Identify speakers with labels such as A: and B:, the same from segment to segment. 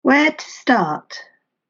A: Where to start?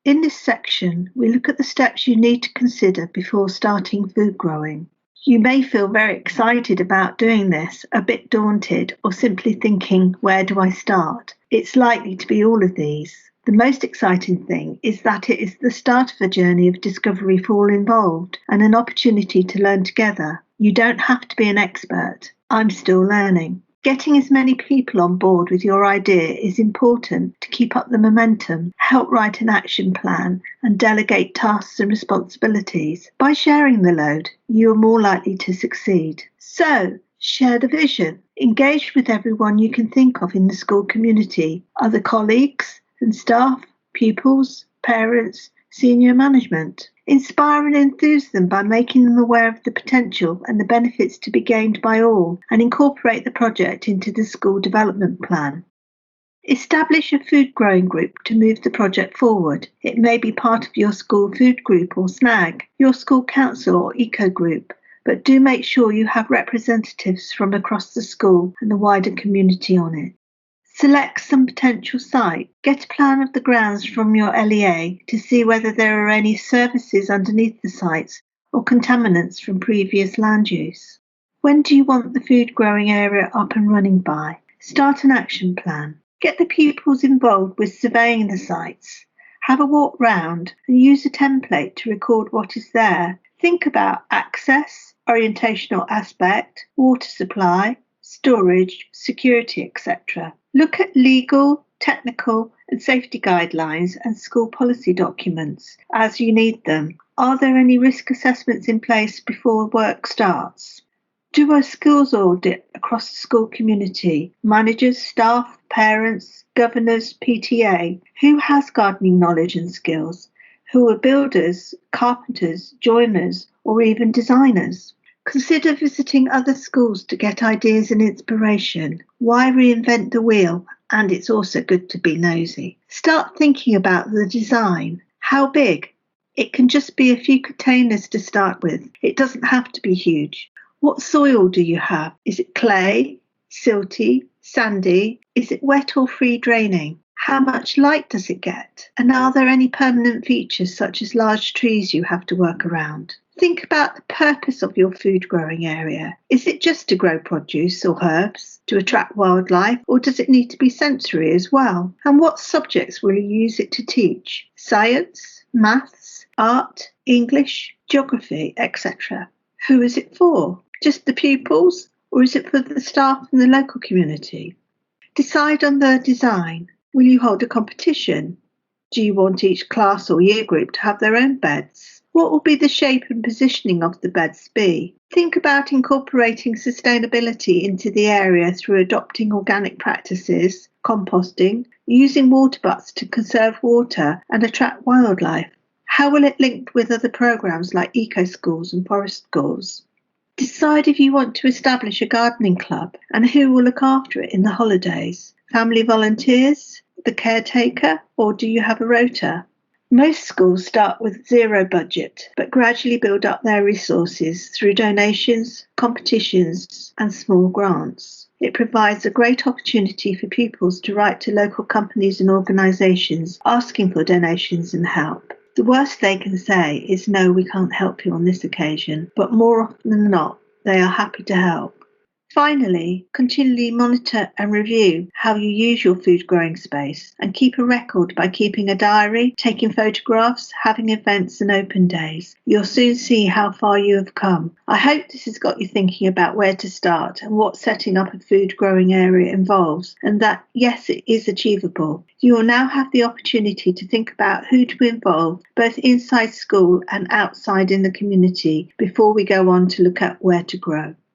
A: In this section, we look at the steps you need to consider before starting food growing. You may feel very excited about doing this, a bit daunted, or simply thinking, where do I start? It's likely to be all of these. The most exciting thing is that it is the start of a journey of discovery for all involved and an opportunity to learn together. You don't have to be an expert. I'm still learning. Getting as many people on board with your idea is important to keep up the momentum, help write an action plan, and delegate tasks and responsibilities. By sharing the load, you are more likely to succeed. So, share the vision. Engage with everyone you can think of in the school community, other colleagues and staff, pupils, parents, senior management. Inspire and enthuse them by making them aware of the potential and the benefits to be gained by all, and incorporate the project into the school development plan. Establish a food growing group to move the project forward. It may be part of your school food group or SNAG, your school council or eco group, but do make sure you have representatives from across the school and the wider community on it. Select some potential site. Get a plan of the grounds from your LEA to see whether there are any services underneath the sites or contaminants from previous land use. When do you want the food growing area up and running by? Start an action plan. Get the pupils involved with surveying the sites. Have a walk round and use a template to record what is there. Think about access, orientational aspect, water supply, storage, security, etc. Look at legal, technical and safety guidelines and school policy documents as you need them. Are there any risk assessments in place before work starts? Do a skills audit across the school community, managers, staff, parents, governors, PTA. Who has gardening knowledge and skills? Who are builders, carpenters, joiners or even designers? Consider visiting other schools to get ideas and inspiration. Why reinvent the wheel? And it's also good to be nosy. Start thinking about the design. How big? It can just be a few containers to start with. It doesn't have to be huge. What soil do you have? Is it clay, silty, sandy? Is it wet or free draining? How much light does it get? And are there any permanent features such as large trees you have to work around? Think about the purpose of your food growing area. Is it just to grow produce or herbs, to attract wildlife, or does it need to be sensory as well? And what subjects will you use it to teach? Science, maths, art, English, geography, etc. Who is it for? Just the pupils, or is it for the staff and the local community? Decide on the design. Will you hold a competition? Do you want each class or year group to have their own beds? What will be the shape and positioning of the beds be? Think about incorporating sustainability into the area through adopting organic practices, composting, using water butts to conserve water and attract wildlife. How will it link with other programs like eco schools and forest schools? Decide if you want to establish a gardening club and who will look after it in the holidays. Family volunteers, the caretaker, or do you have a rota? Most schools start with zero budget, but gradually build up their resources through donations, competitions, and small grants. It provides a great opportunity for pupils to write to local companies and organisations asking for donations and help. The worst they can say is, no, we can't help you on this occasion, but more often than not, they are happy to help. Finally, continually monitor and review how you use your food growing space and keep a record by keeping a diary, taking photographs, having events and open days. You'll soon see how far you have come. I hope this has got you thinking about where to start and what setting up a food growing area involves, and that, yes, it is achievable. You will now have the opportunity to think about who to involve, both inside school and outside in the community, before we go on to look at where to grow.